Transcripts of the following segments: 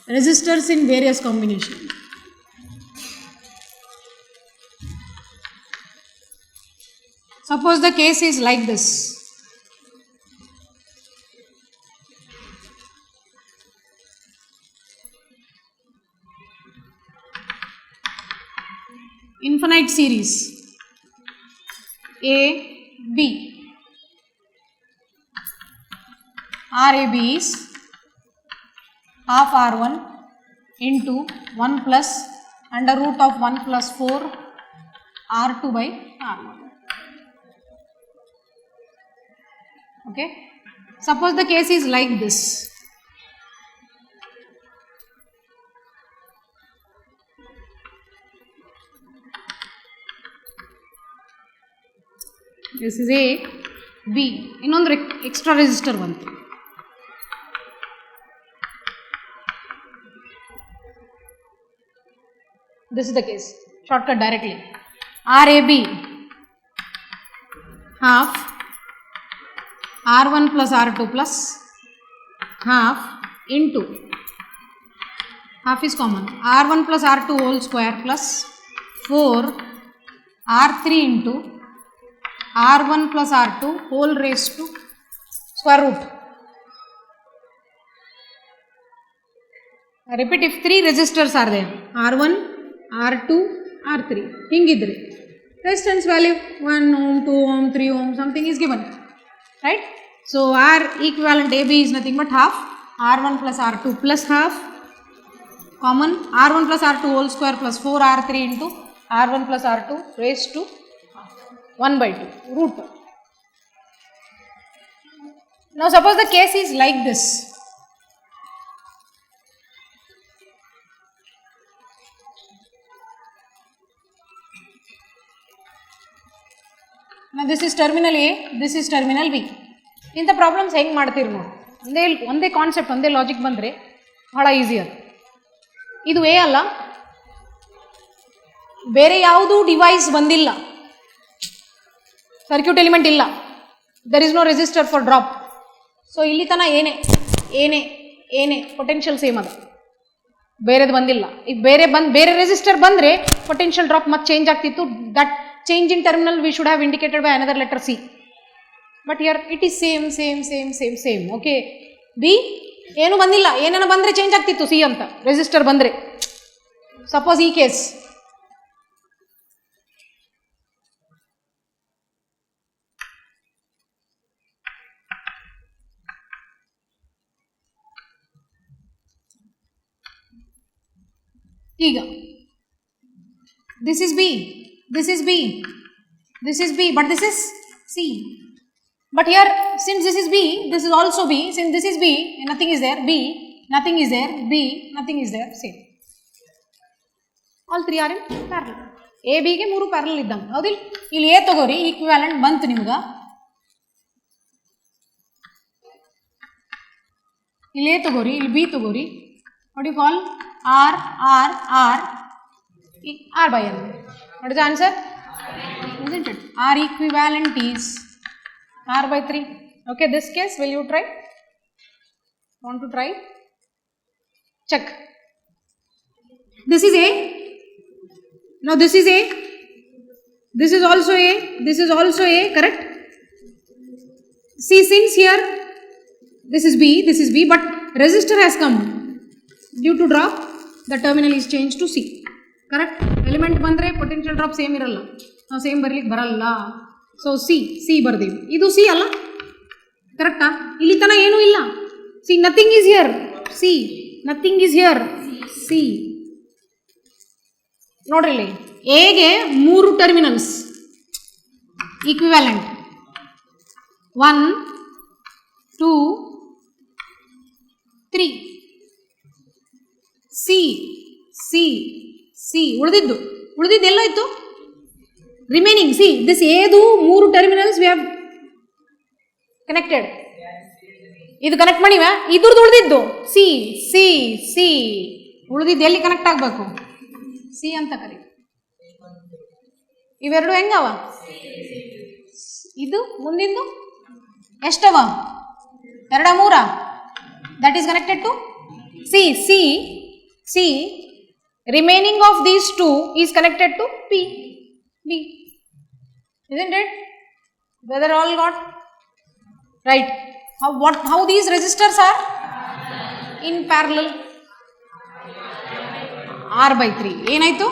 resistors in various combinations. Suppose the case is like this. Infinite series A, B. RAB is half R1 into 1 plus under root of 1 plus 4 R2 by R1. Okay. Suppose the case is like this. This is A, B. Innondu extra resistor one. This is the case. Shortcut directly. RAB half R1 plus R2 plus half into half is common. R1 plus R2 whole square plus 4 R3 into R1 plus R2 whole raised to square root. I repeat, if 3 resistors are there, R1, R2, R3, hingidre, resistance value 1 ohm, 2 ohm, 3 ohm, something is given, right? So R equivalent AB is nothing but half R1 plus R2 plus half common R1 plus R2 whole square plus 4 R3 into R1 plus R2 raised to 1 by 2 root. Now suppose the case is like this. Now this is terminal A, this is terminal B. In the problems heng ಮಾಡ್ತೀರಿ ನೋಡಿ ಒಂದೇ concept ಒಂದೇ logic ಬಂದರೆ ಬಹಳ easy ಅದು. ಇದು A ಅಲ್ಲ, ಬೇರೆ ಯಾವುದೂ ಡಿವೈಸ್ ಬಂದಿಲ್ಲ, ಸರ್ಕ್ಯೂಟ್ ಎಲಿಮೆಂಟ್ ಇಲ್ಲ, there is no resistor for drop. So ಇಲ್ಲಿ ತನಕ ಏನೇ ಪೊಟೆನ್ಷಿಯಲ್ ಸೇಮ್ ಅದ, ಬೇರೆದು ಬಂದಿಲ್ಲ. ಈಗ ಬೇರೆ ರೆಸಿಸ್ಟರ್ ಬಂದರೆ ಪೊಟೆನ್ಷಿಯಲ್ ಡ್ರಾಪ್ ಮತ್ತೆ ಚೇಂಜ್ ಆಗ್ತಿತ್ತು. That change in terminal we should have indicated by another letter C, but here it is same. Okay, B ಏನು ಬಂದಿಲ್ಲ, ಏನೇನ ಬಂದರೆ ಚೇಂಜ್ ಆಗ್ತಿತ್ತು C ಅಂತ ರೆಸಿಸ್ಟರ್ ಬಂದರೆ. ಸಪೋಸ್ ಈ ಕೇಸ್ ಈಗ this is B, this is B, this is B, but this is C. But here, since this is B, this is also B. Since this is B, nothing is there. B, nothing is there. B, nothing is there. Same. All three are in parallel. A, B ಗೆ ಮೂರು parallel ಇದ್ದಂಗೆ ಹೌದಿಲ್ಲ. ಇಲ್ಲಿ A ತಗೋರಿ, equivalent ಬಂತು ನಿಮ್ಗೆ. ಇಲ್ಲಿ A ತಗೋರಿ, ಇಲ್ಲಿ B ತಗೋರಿ. What do you call? R by N. What is the answer? Isn't it? R equivalent is R by 3. Okay, this case, will you try? Want to try? Check. This is A. Now this is A. This is also A. This is also A, correct? See, since here, this is B, but resistor has come. Due to drop, the terminal is changed to C. Correct? Element ಬಂದರೆ potential drop same ಇರಲ್ಲ, ನಾವು same ಬರಲಿಕ್ಕೆ ಬರಲ್ಲ. So C ಬರ್ದೇವಿ, ಇದು C ಅಲ್ಲ, ಕರೆಕ್ಟಾ? ಇಲ್ಲಿ ತನಕ ಏನೂ ಇಲ್ಲ. C nothing is here, C nothing is here, C. ನೋಡ್ರಿ ಇಲ್ಲಿ ಎಗೆ 3 ಟರ್ಮಿನಲ್ಸ್ ಈಕ್ವಿವ್ಯಾಲೆಂಟ್, 1 2 3. ಸಿ ಉಳಿದಿದ್ದು ಎಲ್ಲ ಇತ್ತು ರಿಮೈನಿಂಗ್. ಸಿ ದಿಸ್ ಏದು 3 ಟರ್ಮಿನಲ್ಸ್ ವಿ ಹ್ಯಾವ್ ಕನೆಕ್ಟೆಡ್. ಇದು ಕನೆಕ್ಟ್ ಮಾಡಿವ, ಇದ್ರದ್ದು ಉಳಿದಿದ್ದು ಸಿ ಉಳಿದಿದ್ದು ಎಲ್ಲಿ ಕನೆಕ್ಟ್ ಆಗಬೇಕು? ಸಿ ಅಂತ ಕರಿ. ಇವೆರಡು ಹೆಂಗವ? ಇದು ಮುಂದಿಂದು ಎಷ್ಟವ? 2 3. That is connected to C, remaining of these two is connected to B. Isn't it? Whether all got right? How these resistors are in parallel? R by 3. ಏನಾಯ್ತು?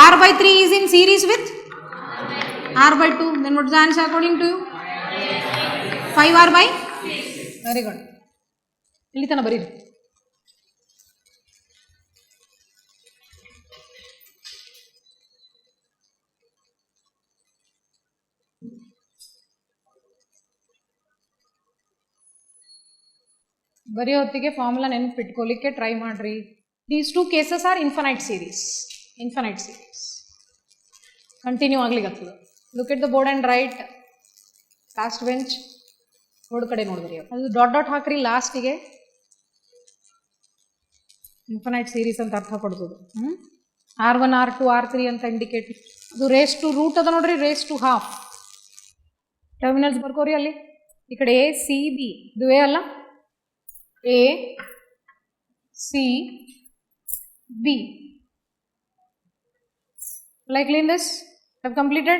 R by 3 is in series with R by 2. Then what is the answer according to you? 5R by? Very good. ಇಲ್ಲಿ ತನ ಬರೀರಿ. ಬರೀ ಹೊತ್ತಿಗೆ formula ನೆನಪಿಟ್ಕೊಳ್ಳಿಕ್ಕೆ try ಮಾಡ್ರಿ. These two cases are infinite series. Continue ಆಗ್ಲಿಕ್ಕೆ. Look at the board and write. Last bench. Board ಕಡೆ ನೋಡಿದ್ರಿ ಅದು ಡಾಟ್ ಹಾಕ್ರಿ ಲಾಸ್ಟಿಗೆ. ಇನ್ಫಿನೈಟ್ ಸೀರೀಸ್ ಅಂತ ಅರ್ಥ ಕೊಡ್ಬೋದು. R1 R2 R3 ಅಂತ ಇಂಡಿಕೇಟ್. ಅದು ರೇಸ್ ಟು ರೂಟ್ ಅದ ನೋಡ್ರಿ, ರೇಸ್ ಟು ಹಾಫ್. ಟರ್ಮಿನಲ್ಸ್ ಬರ್ಕೋರಿ ಅಲ್ಲಿ. ಈ ಕಡೆ A C B ಇದು A ಅಲ್ಲ, A C B. Likely in this have completed.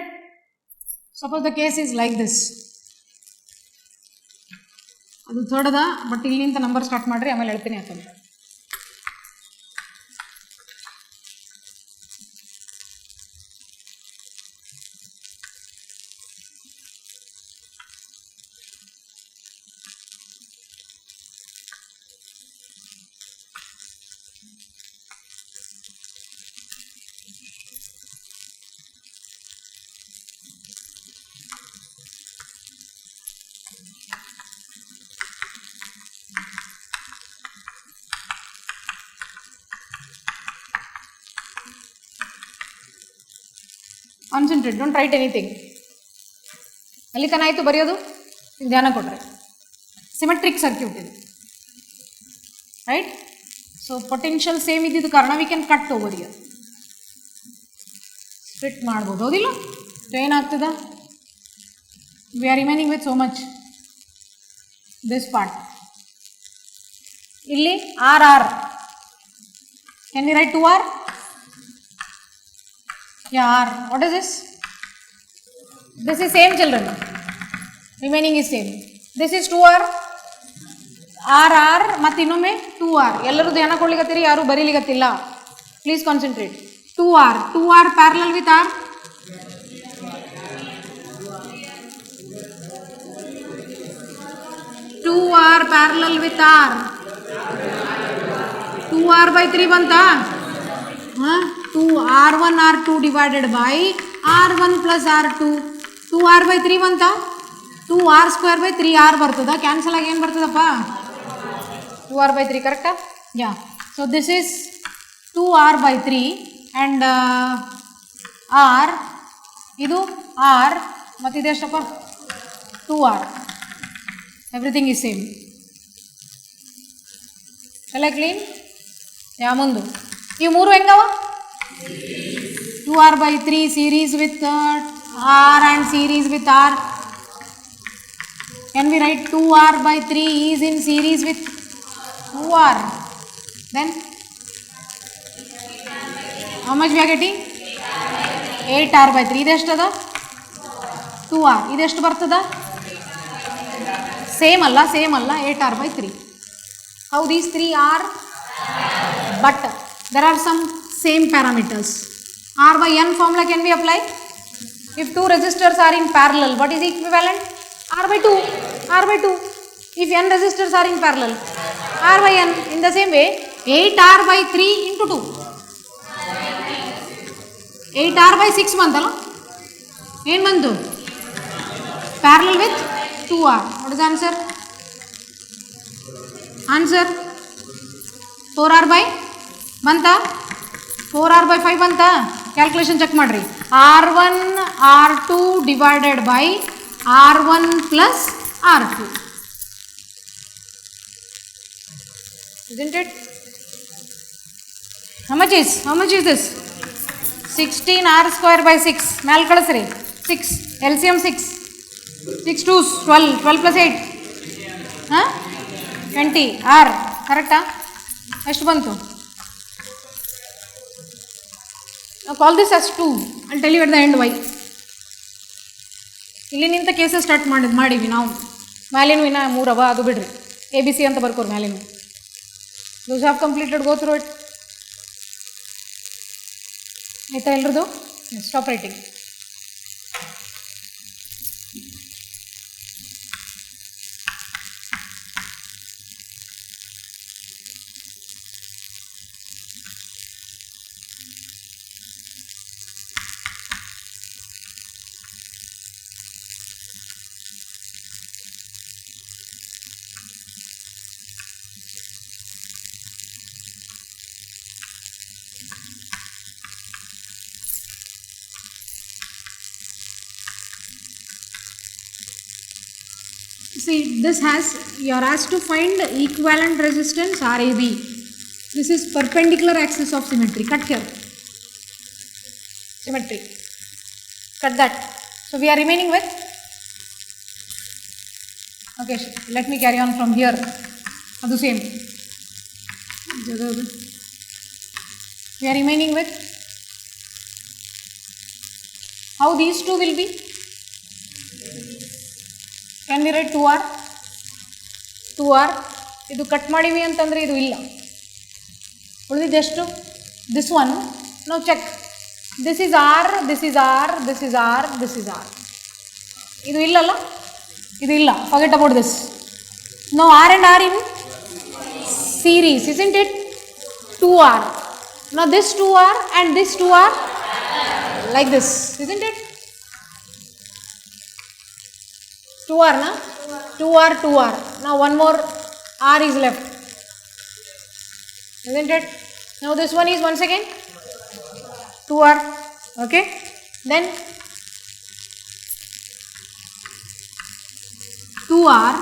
Suppose the case is like this. ಅದು ಥರ್ಡ್ ಅದ, ಬಟ್ ಇಲ್ಲಿಂದ ನಂಬರ್ ಸ್ಟಾರ್ಟ್ ಮಾಡ್ರಿ, ಆಮೇಲೆ ಹೇಳ್ತೀನಿ ಯಾಕಂತ. Concentrate, don't write anything. ಅಲ್ಲಿ ತನ ಆಯಿತು ಬರೆಯೋದು, ಧ್ಯಾನ ಕೊಟ್ರೆ. ಸಿಮೆಟ್ರಿಕ್ ಸರ್ಕ್ಯೂಟ್ ಇದು, ರೈಟ್? ಸೊ ಪೊಟೆನ್ಷಿಯಲ್ ಸೇಮ್ ಇದ್ದಿದ್ದು ಕಾರಣ we can cut over here, split ಮಾಡ್ಬೋದು, ಹೌದಿಲ್ಲ? ಸೊ ಏನಾಗ್ತದ? We are remaining with so much this part. ಇಲ್ಲಿ R R, can we write 2R? Yeah, R. What is this? This is same, children. Remaining is same. This is 2R. R ಮತ್ತು ಇನ್ನೊಮ್ಮೆ 2R. ಎಲ್ಲರೂ ಧ್ಯಾನ ಕೊಡ್ಲಿಕ್ಕತ್ತೀರಿ, ಯಾರು ಬರೀಲಿಕ್ಕತ್ತಿಲ್ಲ. Please concentrate. 2R parallel with R. Parallel with R. 2R by 3 ಬಂತಾ? 2R1 R2 divided by R1 plus R2. 2R by 3 ಬಂತಾ? 2R square by 3R ಬರ್ತದ. Cancel ಆಗಿ ಏನು ಬರ್ತದಪ್ಪ? 2R by 3, ಕರೆಕ್ಟಾ? Yeah. So this is 2R by 3 and R, ಇದು R ಮತ್ತು ಇದೆಷ್ಟಪ್ಪ? 2R. Everything is same. ಎಲ್ಲ ಕ್ಲೀನ್? ಯಾ ಮುಂದು ಇವು ಮೂರು ಹೆಂಗವ? 2R by 3 series with R and series with R. Can we write 2R by 3 is in series with 2R? Then how much we are getting? 8R by 3. ಇದೆಷ್ಟದ? 2R. ಇದೆಷ್ಟು ಬರ್ತದ? Same ಅಲ್ಲ 8R by 3. How these 3 are? But there are some same parameters. R by N formula can be applied. If two resistors are in parallel, what is equivalent? R by 2. R by 2. If N resistors are in parallel, R by N. In the same way, 8R by 3 into 2. 8R by 6 ಬಂತಲ್ಲ? ಏನು ಬಂತು? Parallel with 2R. What is the answer? Answer 4R by ಬಂತಾ? 4R by 5 ಬಂತಾ? Calculation check ಮಾಡಿರಿ. R1 R2 divided by R1 plus R2. Isn't it? How much is this? 16R square by 6. ಮ್ಯಾಲ್ ಕಳಿಸ್ರಿ. 6. LCM 6. 6 2s 12. 12 plus 8. 20. R. ಕರೆಕ್ಟಾ? ಎಷ್ಟು ಬಂತು? Now call this as 2. I'll tell you at the end why. ಇಲ್ಲಿ ನಿಂತ cases start ಮಾಡೀವಿ ನಾವು. ಮ್ಯಾಲಿನೂ ಇನ್ನು 3 ಅವ, ಅದು ಬಿಡ್ರಿ. ABC ಅಂತ ಬರ್ಕೋರು ಮ್ಯಾಲಿನೂ. Those have completed, go through it. ಆಯ್ತಾ ಎಲ್ರದು? Stop writing. See, this has, you are asked to find equivalent resistance RAB. This is perpendicular axis of symmetry. Cut here. Symmetry. Cut that. So we are remaining with. Okay, let me carry on from here. Adu same. We are remaining with. How these two will be? Can we write 2R? 2R. ಇದು cut ಮಾಡಿವಿ ಅಂತಂದರೆ ಇದು ಇಲ್ಲ. ಉಳಿದಿದ್ದು ಎಷ್ಟು? This one. ನಾವು check. This is R, this is R, this is R, this is R. ಇದು ಇಲ್ಲಲ್ಲ? ಇದು ಇಲ್ಲ. Forget about this. ನಾವು R and R in series, isn't it? 2R. Now this 2R and this 2R like this, isn't it? 2R, na? 2R, 2R. Now one more R is left, isn't it? Now this one is once again 2R, okay? Then 2R,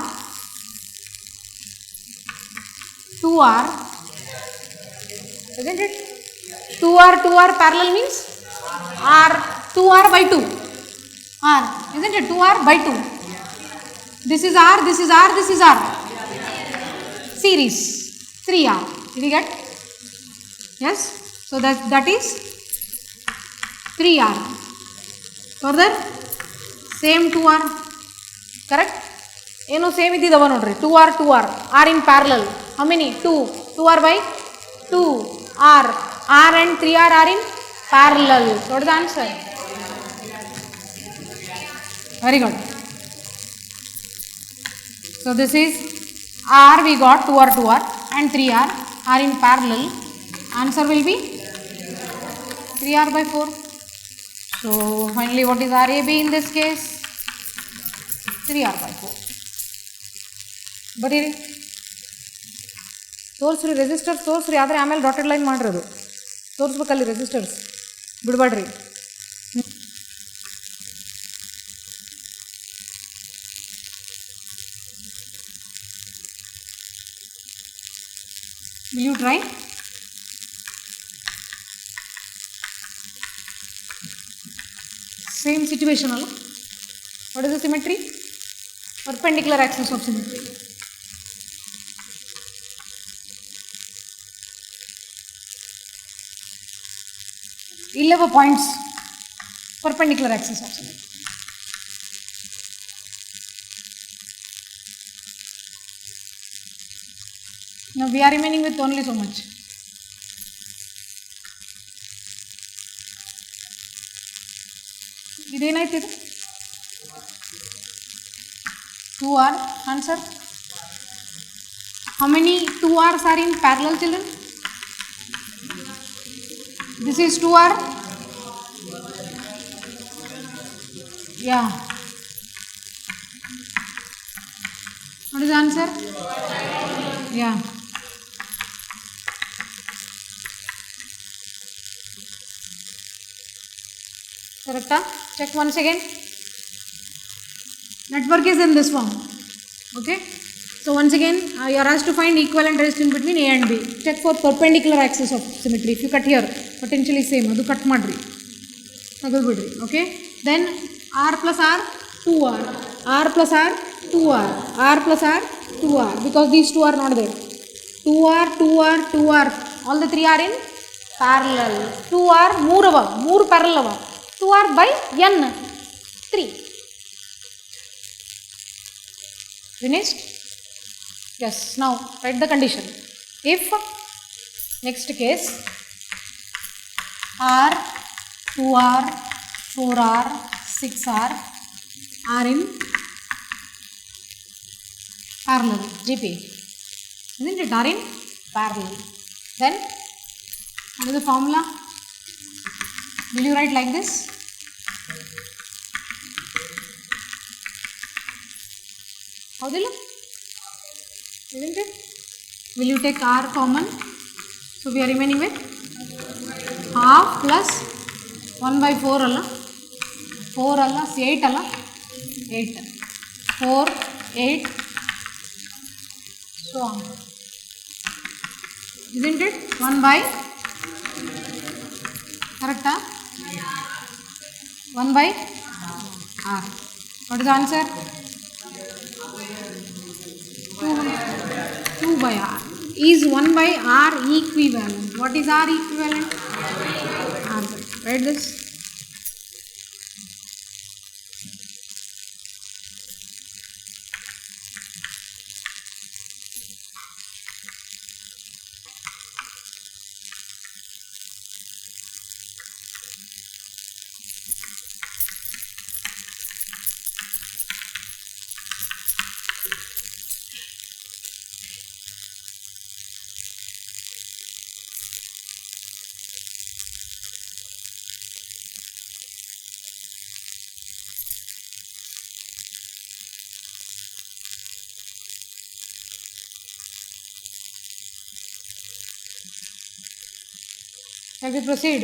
2R, isn't it? 2R, 2R parallel means R, 2R by 2. R, isn't it? 2R by 2. This is R, this is R, this is R. Series, 3R. Did you get? Yes? So that is 3R. Further, same 2R. Correct? Eno same ididava nodri. 2R, 2R. R in parallel. How many? 2. 2R by 2. R. R and 3R are in parallel. What is the answer? Very good. So this is R, we got 2R, 2R and 3R are in parallel. Answer will be 3R by 4. So finally what is RAB in this case? 3R by 4. ಬರೀರಿ ತೋರಿಸ್ರಿ resistors ತೋರಿಸ್ರಿ, ಆದರೆ ಆಮೇಲೆ dotted line ಮಾಡಿರೋದು ತೋರಿಸ್ಬೇಕಲ್ಲಿ resistors ಬಿಡಬೇಡ್ರಿ. Will you try? Same situation, allo? What is the symmetry? Perpendicular axis of symmetry. Eleven points. Perpendicular axis of symmetry. Now we are remaining with only so much. ಇದೇನಾಯ್ತು ಇದು? 2R. Answer. How many 2R's are in parallel, children? This is 2R. Yeah. What is the answer? Yeah. Correct? Check once again. Network is in this form. Okay. So once again, you are asked to find equivalent resistance between A and B. Check for perpendicular axis of symmetry. If you cut here, potentially same. Adu cut madri. Adu bidri. Okay. Then R plus R, 2R. R plus R, 2R. R plus R, 2R. Because these two are not there. 2R, 2R, 2R. All the three are in parallel. 2R, 3 parallel. 2R by n, 3. Finished? Yes. Now write the condition. If next case R, 2R, 4R, 6R are in parallel, GP. Isn't it? Are in parallel. Then what is the formula? Will you write like this? How do you look? Isn't it? Will you take R common? So we are remaining with half plus 1 by 4 alla. 4 alla, 8 alla. 8. 4, 8. So on. Isn't it? 1 by, correct? 1 by R. What is the answer? 2 by R. Is 1 by R equivalent? What is R equivalent? R. Write this. Shall we proceed?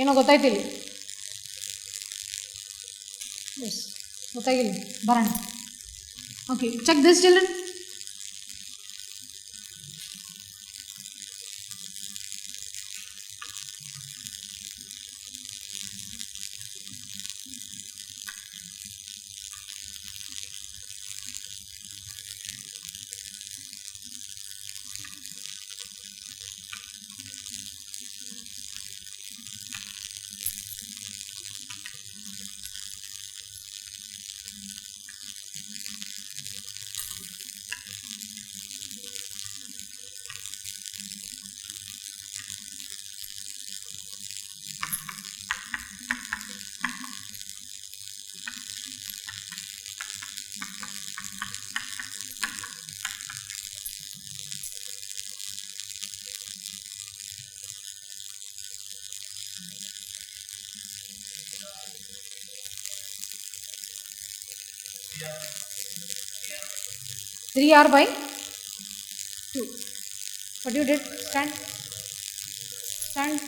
ಏನೋ ಗೊತ್ತಾಯ್ತಿಲ್ಲ. Yes, ಗೊತ್ತಾಗಿಲ್ಲ ಬರೋಣ. Okay, check this children. Three R by 2. What you did? Stand. Stand.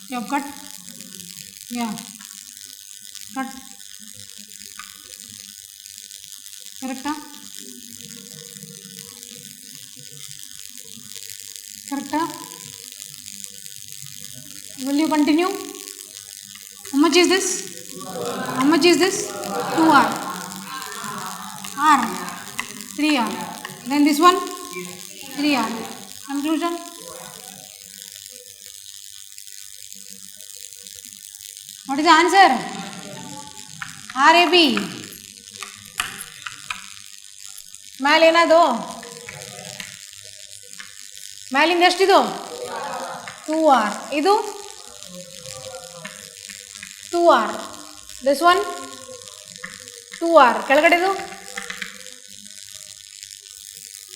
You have cut. Yeah. Cut. Correct? Correct? Will you continue? How much is this? How much is this? 2R. R. 3R. Then this one? 3R. Conclusion? What is the answer? RAB. ಮೇಲೆ ಏನದು ಮೇಲಿಂದ ಎಷ್ಟಿದು 2R. ಇದು 2R. This one 2R. ಕೆಳಗಡೆದು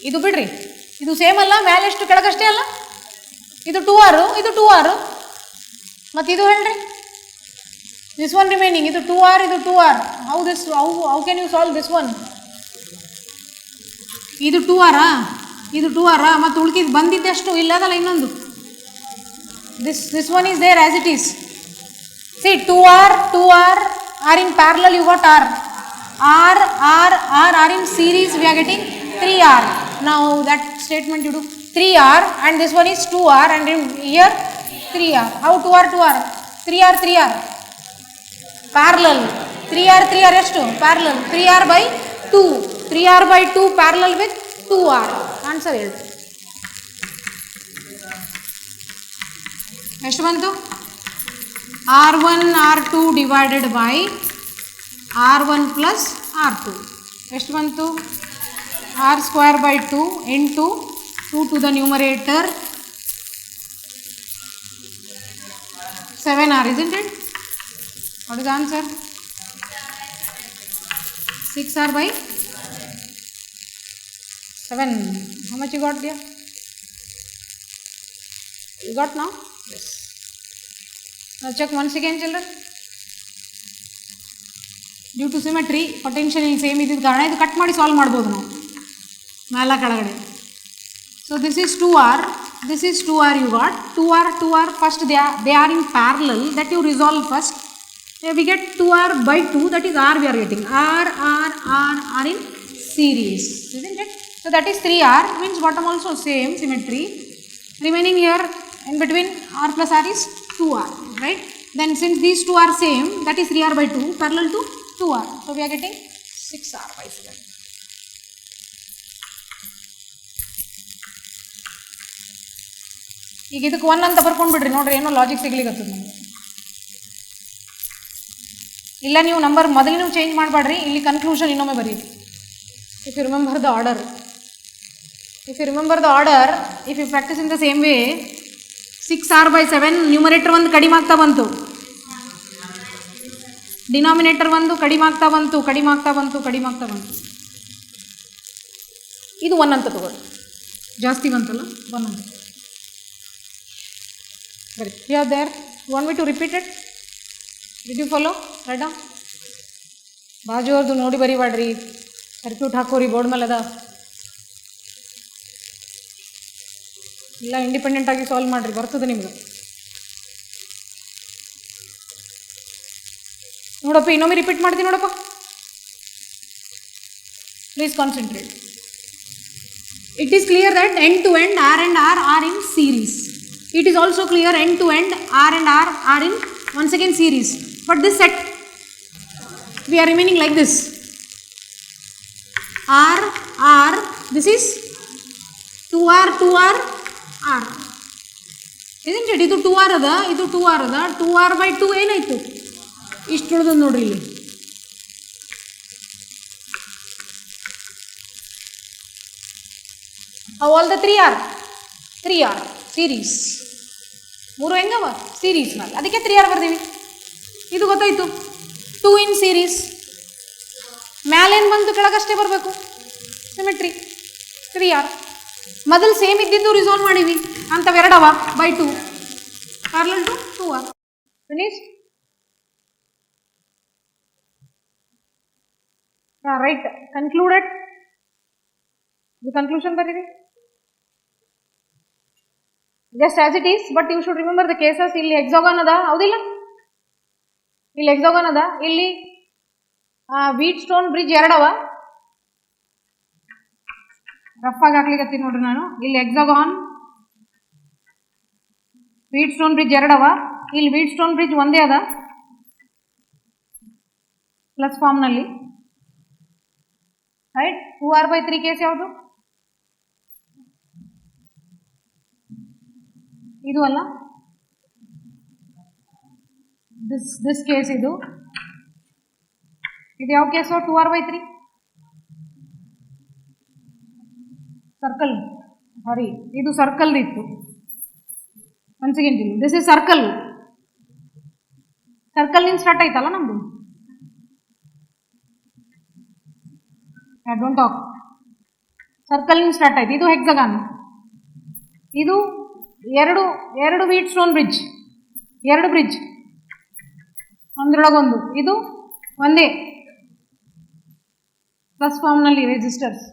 ಇದು ಬಿಡ್ರಿ, ಇದು same ಅಲ್ಲ, ಮೇಲೆ ಎಷ್ಟು ಕೆಳಗಷ್ಟೇ ಅಲ್ಲ. ಇದು 2R, ಇದು 2R. ಮತ್ತು ಇದು ಹೇಳ್ರಿ, this one remaining. ಇದು 2R, ಇದು 2R. How can you solve this one? ಇದು 2R, ಇದು 2R. ಮತ್ತು ಉಳ್ಕಿದ್ದು ಬಂದಿದ್ದೆಷ್ಟು ಇಲ್ಲದಲ್ಲ ಇನ್ನೊಂದು. This one is there as it is. See, 2R are in parallel, you got R. R are in series, we are getting 3R. Now that statement you do 3R and this one is 2R and here 3R. How 2R? 3R. Parallel 3R ಎಷ್ಟು parallel 3R/2 3R/2 parallel with 2R answer ಹೇಳಿ ಎಷ್ಟು ಬಂತು R1 R2 divided by R1 plus R2 ಎಷ್ಟು ಬಂತು R²/2 into 2 to the numerator 7R isn't it? What is the answer? 6R/7. How much you got there? You got now? Yes. Now check once again children. Due to symmetry, potential ಇಲ್ಲಿ same ಇದ್ದಿದ್ದ ಕಾರಣ ಇದು cut ಮಾಡಿ solve ಮಾಡ್ಬೋದು ನಾವು ಮೇಲ ಕೆಳಗಡೆ. So this is 2R, this is 2R you got, 2R, first they are in parallel, that you resolve first. We get 2R/2, that is R we are getting, R in series, isn't it? So that is 3R, means bottom also same symmetry, remaining here in between R plus R is 2R, right? Then since these two are same, that is 3R/2 parallel to 2R, so we are getting 6R/7. ಈಗ ಇದಕ್ಕೆ 1 ಅಂತ ಬರ್ಕೊಂಡು ಬಿಡ್ರಿ ನೋಡ್ರಿ ಏನೋ logic ಸಿಗ್ಲಿಕ್ಕತ್ತದ ನಮಗೆ ಇಲ್ಲ ನೀವು ನಂಬರ್ ಮೊದಲು ನೀವು ಚೇಂಜ್ ಮಾಡಬೇಡ್ರಿ ಇಲ್ಲಿ ಕನ್ಕ್ಲೂಷನ್ ಇನ್ನೊಮ್ಮೆ ಬರೀರಿ if you remember the order if you practice in the same way 6R/7 numerator ಒಂದು ಕಡಿಮೆ ಆಗ್ತಾ ಬಂತು ಡಿನಾಮಿನೇಟರ್ ಒಂದು ಕಡಿಮೆ ಆಗ್ತಾ ಬಂತು ಇದು 1 ಅಂತ ತಗೊಳ್ಳಿ ಜಾಸ್ತಿ ಬಂತಲ್ಲ 1 ಅಂತ Very clear there. You want me to repeat it? Did you follow? Write down. ಬಾಜು ಅವ್ರದ್ದು ನೋಡಿ ಬರಿಬೇಡ್ರಿ ಸರ್ಕ್ಯೂಟ್ ಹಾಕೋರಿ ಬೋರ್ಡ್ ಮೇಲೆ ಅದ ಇಲ್ಲ ಇಂಡಿಪೆಂಡೆಂಟ್ ಆಗಿ ಸಾಲ್ವ್ ಮಾಡಿರಿ ಬರ್ತದೆ ನಿಮ್ಗೆ ನೋಡಪ್ಪ ಇನ್ನೊಮ್ಮೆ ರಿಪೀಟ್ ಮಾಡ್ತೀನಿ ನೋಡಪ್ಪ please concentrate it is clear that end to end R and R are in series. It is also clear end to end R and R are in once again series, but this set we are remaining like this R, this is 2R, R isn't it? Idu 2R ada, idu 2R ada, 2R/2 ಏನಾಯ್ತು ಇಷ್ಟು ಉಳಿದು ನೋಡ್ರಿ ಇಲ್ಲಿ all the 3R series ಮೂರು ಹೆಂಗವ series ಮೇಲೆ ಅದಕ್ಕೆ 3R ಬರ್ದೀವಿ ಇದು ಗೊತ್ತಾಯ್ತು 2 in series ಮ್ಯಾಲೇನು ಬಂತು ಕೆಳಗಷ್ಟೇ ಬರಬೇಕು ಸಿಮೆಟ್ರಿ 3R ಮೊದಲು ಸೇಮ್ ಇದ್ದಿದ್ದು ರಿಸಾಲ್ವ್ ಮಾಡೀವಿ ಅಂತವೆರಡವ /2 parallel to 2R finish right concluded ಇದು ಕನ್ಕ್ಲೂಷನ್ ಬರೀರಿ just as it is, but you should remember the cases. ಇಲ್ಲಿ hexagon ಅದ ಹೌದಿಲ್ಲ ಇಲ್ಲಿ hexagon ಅದ ಇಲ್ಲಿ ವೀಟ್ ಸ್ಟೋನ್ ಬ್ರಿಡ್ಜ್ ಎರಡವ ರಫ್ ಆಗಿ ಹಾಕ್ಲಿಕ್ಕೆ ನೋಡ್ರಿ ನಾನು ಇಲ್ಲಿ hexagon ವೀಟ್ ಸ್ಟೋನ್ ಬ್ರಿಡ್ಜ್ ಎರಡವ ಇಲ್ಲಿ ವೀಟ್ ಸ್ಟೋನ್ ಬ್ರಿಡ್ಜ್ ಒಂದೇ ಅದ ಪ್ಲಸ್ ಫಾರ್ಮ್ ನಲ್ಲಿ ರೈಟ್ 2R/3 ಕೇಸ್ ಯಾವುದು ಇದು ಅಲ್ಲ ದಿಸ್ ಕೇಸ್ ಇದು ಯಾವ ಕೇಸು 2R/3 ಸರ್ಕಲ್ ಸಾರಿ ಇದು ಸರ್ಕಲ್ ಇತ್ತು once again this is circle ನಿಂದ ಸ್ಟಾರ್ಟ್ ಆಯ್ತಲ್ಲ ನಮ್ದು ಡೋಂಟ್ ಟಾಕ್ ಸರ್ಕಲ್ ನಿಂದ ಸ್ಟಾರ್ಟ್ ಆಯ್ತು ಇದು ಹೆಕ್ಸಾಗಾನ್ ಇದು ಎರಡು ವೀಟ್ ಸ್ಟೋನ್ ಬ್ರಿಡ್ಜ್ ಎರಡು ಬ್ರಿಡ್ಜ್ ಒಂದ್ರೊಳಗೊಂದು ಇದು ಒಂದೇ ಪ್ಲಸ್ ಫಾರ್ಮ್ನಲ್ಲಿ ರೆಜಿಸ್ಟರ್ಸ್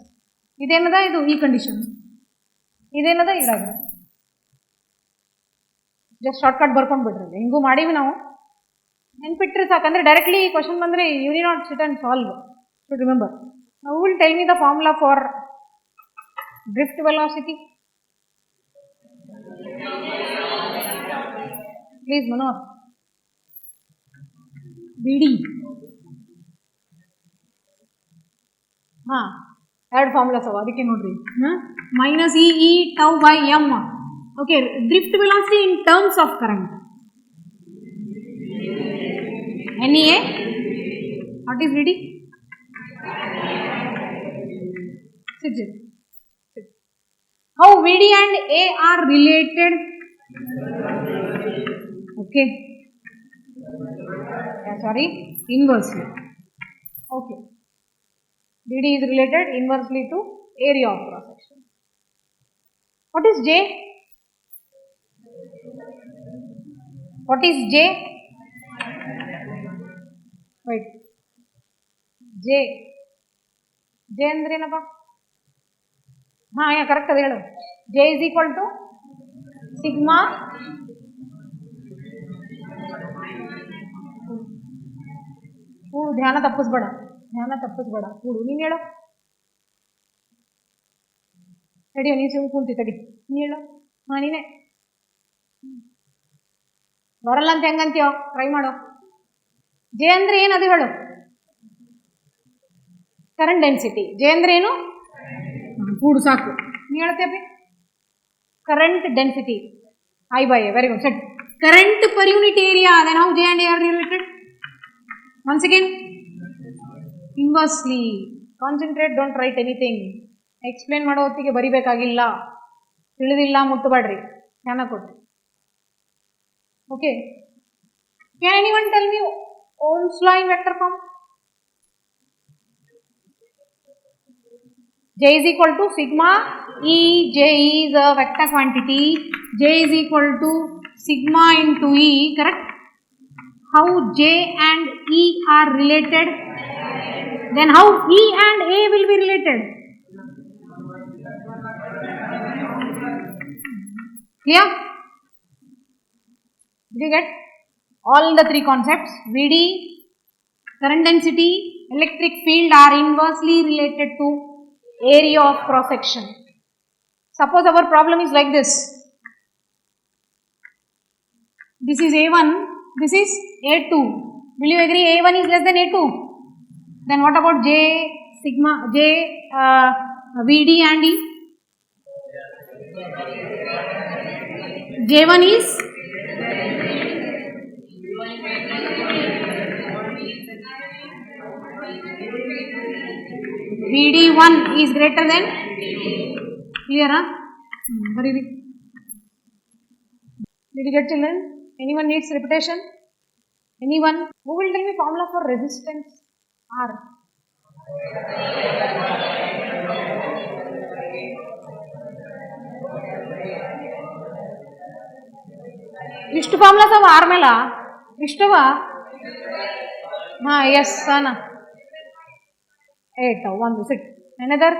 ಇದೇನದ ಇದು ಈ ಕಂಡೀಷನ್ ಇದೇನದ ಇದಾಗ ಜಸ್ಟ್ ಶಾರ್ಟ್ಕಟ್ ಬರ್ಕೊಂಡು ಬಿಡ್ರಿ ಹಿಂಗೂ ಮಾಡೀವಿ ನಾವು ನೆನ್ಪಿಟ್ರಿ ಸಾಕಂದ್ರೆ ಡೈರೆಕ್ಟ್ಲಿ ಕ್ವಶನ್ ಬಂದರೆ you need not sit and solve should remember who will tell me the formula for drift velocity Please, Manor. B D ಹಾಂ ಎರಡು ಫಾರ್ಮುಲಾಸ್ ಅವ ಅದಕ್ಕೆ ನೋಡ್ರಿ minus E tau by M. Okay, drift velocity in terms of current NEA. What is VD? Sit. How VD and A are related? Okay. Sorry, inversely. Okay. VD is related inversely to area of cross section. What is J? What is J? Wait. J ಅಂದ್ರೇನಪ್ಪ? ಹಾಂ, correct ಅದು ಹೇಳು. J is equal to sigma ಕೂಡು. ಧ್ಯಾನ ತಪ್ಪಿಸ್ಬೇಡ ಕೂಡು. ನೀನು ಹೇಳು. ತಡಿಯೋ, ನೀನು ಸುಮ್ಮನೆ ಕುಂತಿ ತಡಿ. ನೀನು ಹೇಳು. ಹಾಂ, ನೀನೇ ಬರಲ್ಲ ಅಂತ ಹೆಂಗಂತೀಯೋ? ಟ್ರೈ ಮಾಡೋ. ಜೆ ಅಂದ್ರೆ ಏನು ಅದು ಹೇಳು. Current density. ಜೆ ಅಂದ್ರೆ ಏನು? ಕೂಡು ಸಾಕು. ನೀನು ಹೇಳ್ತೇವೆ current density I by A. Very good. Set. Current per unit area. Then how J and A are related? Once again, inversely. Concentrate. Don't write anything. Explain ಮಾಡೋ ಹೊತ್ತಿಗೆ ಬರಿಬೇಕಾಗಿಲ್ಲ. ತಿಳಿದಿಲ್ಲ ಮುಟ್ಟಬೇಡ್ರಿ. ಜ್ಞಾನ ಕೊಟ್ಟು. Okay. Can anyone tell me Ohm's law in vector form? J is equal to sigma E. J is a vector quantity. J is equal to sigma into E. Correct? How J and E are related? Then how E and A will be related? Clear? Did you get all the three concepts? VD, current density, electric field are inversely related to area of cross section. Suppose our problem is like this. This is A1, this is A2. Will you agree A1 is less than A2? Then what about J, sigma, J, VD and E? J1 is VD1 is greater than. Clear? Very good. Did you get, children? Anyone needs repetition? Anyone? Who will tell me formula for resistance R? ಇಷ್ಟು formulas ಅವ R ಮೇಲ ಇಷ್ಟವ. ಹಾಂ, S ಅನ 8 ಒಂದು ಸಿಟ್. Another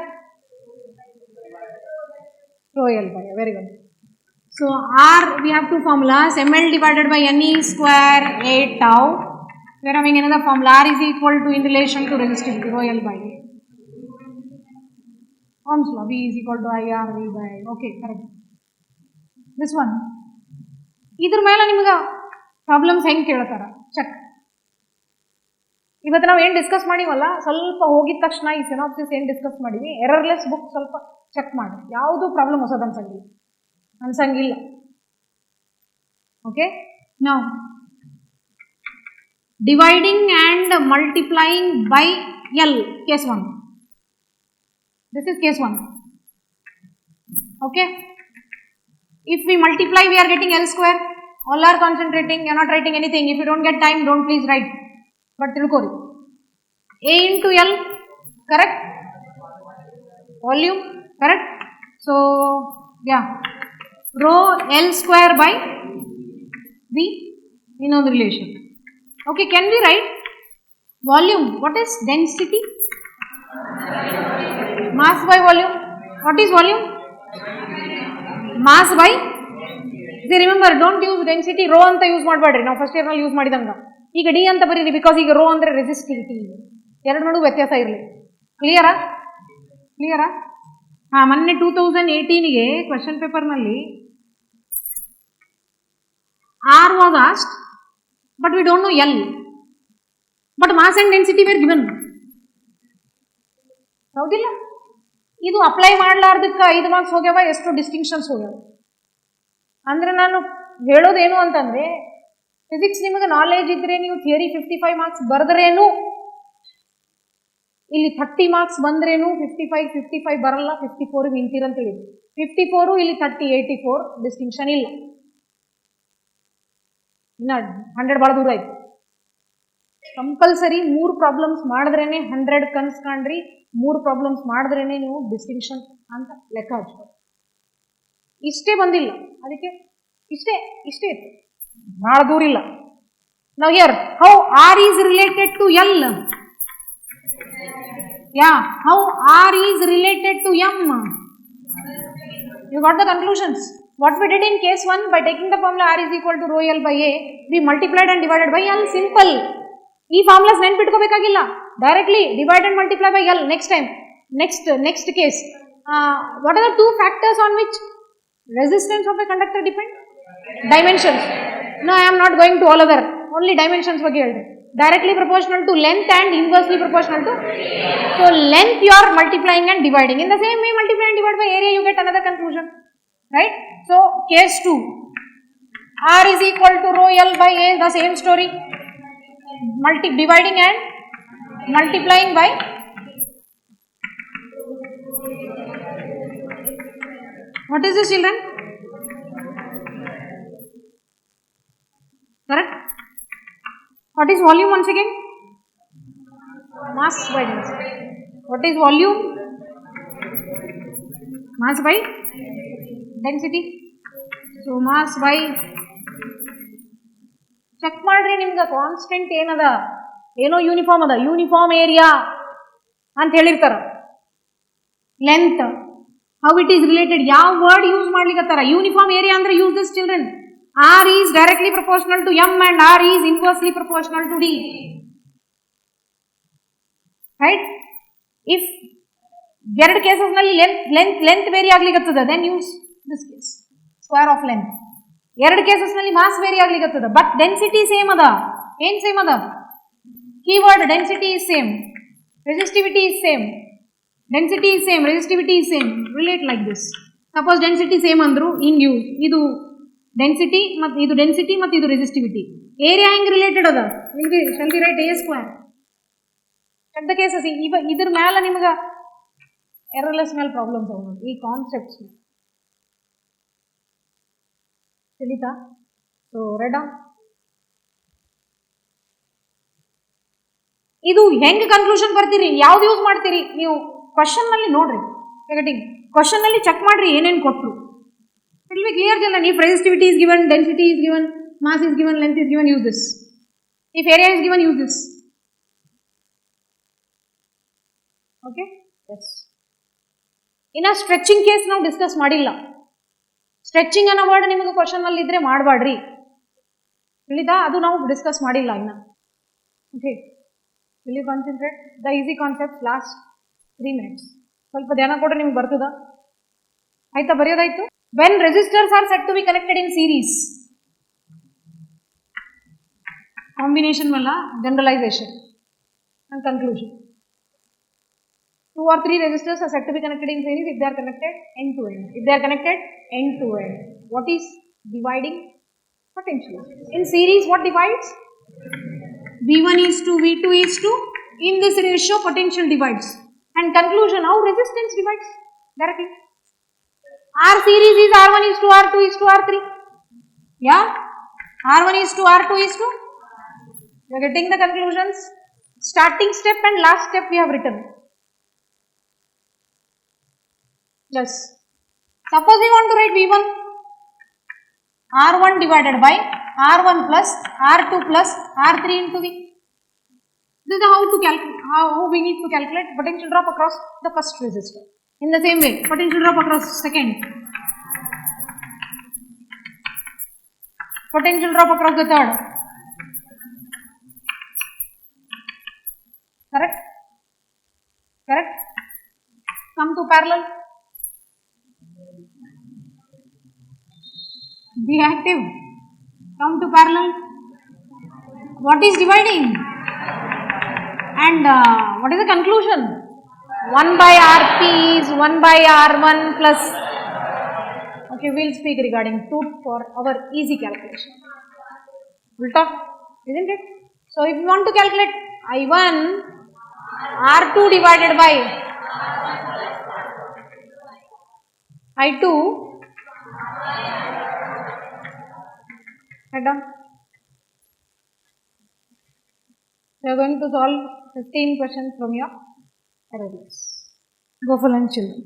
rho L by A. Very good. So R, we have two formulas. ML divided by NE square 8 tau. We are having another formula. R is equal to in relation to resistivity rho L by A. Ohm's law. V is equal to IR V by A. Okay, correct. This one. ಇದ್ರ ಮೇಲೆ ನಿಮ್ಗೆ problems ಹೆಂಗೆ ಕೇಳ್ತಾರ check. ಇವತ್ತು ನಾವು ಏನು discuss ಮಾಡಿವಲ್ಲ, ಸ್ವಲ್ಪ ಹೋಗಿದ ತಕ್ಷಣ ಈ ಸಿನಾಪ್ಸಿಸ್ ಏನು ಡಿಸ್ಕಸ್ ಮಾಡಿವಿ, ಎರರ್ಲೆಸ್ ಬುಕ್ ಸ್ವಲ್ಪ ಚೆಕ್ ಮಾಡಿ. ಯಾವುದು ಪ್ರಾಬ್ಲಮ್ ಹೊಸದು ಅನ್ಸಂಗಿಲ್ಲ. ಓಕೆ, ನಾವು dividing and multiplying by L, case 1. This is case 1. Okay, if we multiply we are getting L square. All are concentrating. You are not writing anything. If you don't get time, don't please write. But tilkori A into L, correct? Volume, correct? So yeah, rho L square by V in on relation. Okay, can we write volume? What is density? Mass by volume. What is volume? Mass by. See, remember, don't use density rho anta use ಮಾಡಬೇಡ್ರಿ. ನಾವು first year ನಲ್ಲಿ use ಮಾಡಿದಂಗ ಈಗ D ಅಂತ ಬರೀರಿ, because ಈಗ rho ಅಂದ್ರೆ resistivity. ಎರಡು ನಡುವೆ ವ್ಯತ್ಯಾಸ ಇರಲಿ. ಕ್ಲಿಯರಾ? ಹಾಂ, ಮೊನ್ನೆ 2018ಗೆ ಕ್ವಶನ್ ಪೇಪರ್ನಲ್ಲಿ R was asked, but we don't know L. But mass and density were given. ಹೌದಿಲ್ಲ? ಇದು ಅಪ್ಲೈ ಮಾಡ್ಲಾರ್ದಕ್ಕೆ 5 ಮಾರ್ಕ್ಸ್ ಹೋಗ್ಯಾವ, ಎಷ್ಟು ಡಿಸ್ಟಿಂಕ್ಷನ್ಸ್ ಹೋಗ್ಯಾವ. ಅಂದ್ರೆ ನಾನು ಹೇಳೋದೇನು ಅಂತಂದ್ರೆ, ಫಿಸಿಕ್ಸ್ ನಿಮಗೆ ನಾಲೆಜ್ ಇದ್ರೆ ನೀವು ಥಿಯರಿ 55 ಮಾರ್ಕ್ಸ್ ಬರೆದ್ರೇನು, ಇಲ್ಲಿ 30 ಮಾರ್ಕ್ಸ್ ಬಂದ್ರೇನು 55 ಬರಲ್ಲ, 54 ನಿಂತಿರಂತ ಹೇಳಿ. 54 ಇಲ್ಲಿ 30 84 ಡಿಸ್ಟಿಂಕ್ಷನ್ ಇಲ್ಲ. ಇನ್ನ 100 ಭಾಳ ದೂರ ಆಯ್ತು. ಕಂಪಲ್ಸರಿ 3 ಪ್ರಾಬ್ಲಮ್ಸ್ ಮಾಡಿದ್ರೇನೆ 100 ಕನ್ಸ್ಕೊಂಡ್ರಿ, 3 ಪ್ರಾಬ್ಲಮ್ಸ್ ಮಾಡಿದ್ರೇನೆ ನೀವು ಡಿಸ್ಟಿಂಕ್ಷನ್ ಅಂತ ಲೆಕ್ಕ ಹಚ್ಬೇಕು. ಇಷ್ಟೇ ಬಂದಿಲ್ಲ, ಅದಕ್ಕೆ ಇಷ್ಟೇ ಇತ್ತು, ಭಾಳ ದೂರ ಇಲ್ಲ. ನಾವು hear how R is related to L. Yeah, how R is related to M. You got the conclusions. What we did in case 1, by taking the formula R is equal to rho L by A, we multiplied and divided by L. Simple. ಈ formulas ನೆನ್ಪಿಟ್ಕೋಬೇಕಾಗಿಲ್ಲ, directly divide and multiply by L. Next time, next case, what are the 2 factors on which resistance of a conductor depend? Dimensions. No, I am not going to all other, only dimensions ಬಗ್ಗೆ ಹೇಳ್ರಿ. Directly proportional to length and inversely proportional to, so length you are multiplying and dividing. In the same way, multiply and divide by area, you get another conclusion, right? So case 2, R is equal to rho L by A, the same story, dividing and multiplying by what is this, children? Correct? What is volume once again? Mass by density. What is volume? Mass by density. So mass by, check ಮಾಡ್ರಿ, ನಿಮ್ಗೆ constant ಏನದ, ಏನೋ uniform ಅದ, uniform area ಅಂತ ಹೇಳಿರ್ತಾರ. Length, how it is related, ಯಾವ word use ಮಾಡ್ಲಿಕ್ಕತ್ತಾರ. Uniform area ಅಂದ್ರೆ use this children. R is directly proportional to M and R is inversely proportional to D. Right? If ಎರಡು cases ನಲ್ಲಿ length vary ಆಗ್ಲಿಕ್ಕತ್ತದ, then use this case, square of length. ಎರಡು cases ನಲ್ಲಿ mass vary ಆಗ್ಲಿಕ್ಕತ್ತದ, but density same ಅದ. ಏನ್ same ಅದ? Keyword density is same, resistivity is same, density is same, resistivity is same. Relate like this. Suppose density same ಅಂದ್ರು, ಹಿಂಗ್ use, ಇದು density ಮತ್ತು ಇದು ಡೆನ್ಸಿಟಿ ಮತ್ತು ಇದು ರೆಸಿಸ್ಟಿವಿಟಿ. ಏರಿಯಾ ಹೆಂಗ್ ರಿಲೇಟೆಡ್ ಅದ? Shall be right A square. Check the cases. ಇದ್ರ ಮೇಲೆ ನಿಮ್ಗೆ ಎರರ್ಲೆಸ್ ಮೇಲೆ ಪ್ರಾಬ್ಲಮ್ಸ್ ಅವ ನೋಡಿ, ಈ ಕಾನ್ಸೆಪ್ಟ್ಸ್ ತಿಳಿತಾ? ಸೊ ರೆಡಾ, ಇದು ಹೆಂಗ್ ಕನ್ಕ್ಲೂಷನ್ ಬರ್ತೀರಿ, ಯಾವ್ದು ಯೂಸ್ ಮಾಡ್ತೀರಿ ನೀವು? ಕ್ವಶನ್ ನಲ್ಲಿ ನೋಡ್ರಿ, ಕ್ವಶನ್ ನಲ್ಲಿ ಚೆಕ್ ಮಾಡ್ರಿ ಏನೇನು ಕೊಟ್ರು. It will be clear, children. If resistivity is given, density is given, mass is given, length is given, use this. If area is given, use this. Okay? Yes. In a stretching case, ನಾವು discuss ಮಾಡಿಲ್ಲ. Stretching ಅನ್ನೋ word ನಿಮಗೆ question ಅಲ್ಲಿ ಇದ್ರೆ ಮಾಡಬೇಡ್ರಿ, ತಿಳಿದಾ? ಅದು ನಾವು ಡಿಸ್ಕಸ್ ಮಾಡಿಲ್ಲ ಇನ್ನ. Okay, will you concentrate the easy concept last 3 minutes. ಸ್ವಲ್ಪ ಧ್ಯಾನ ಕೊಟ್ರೆ ನಿಮ್ಗೆ ಬರ್ತದ? ಆಯ್ತಾ? ಬರೆಯೋದಾಯ್ತು? When resistors are said to be connected in series, combination wala generalization and conclusion. 2 or 3 resistors are said to be connected in series if they are connected end to end. If they are connected end to end, what is dividing? Potential. In series, what divides? V1 is to V2 is to. In this ratio, potential divides. And conclusion, how resistance divides directly. R series is R1 is to R2 is to R3. Yeah? R1 is to R2 is to. You are getting the conclusions. Starting step and last step we have written. Yes. Suppose we want to write V1. R1 divided by R1 plus R2 plus R3 into V. This is how to calculate, how we need to calculate potential drop across the first resistor. In the same way, potential drop across second, potential drop across the third. Correct? Correct? Come to parallel. Be active. Come to parallel. What is dividing? And what is the conclusion? 1 by Rp is 1 by R1 plus. Okay, we will speak regarding 2 for our easy calculation. We'll talk, isn't it? So if you want to calculate I1, R2 divided by I2, head on. We are going to solve 15 questions from your error list. Go for lunch, children.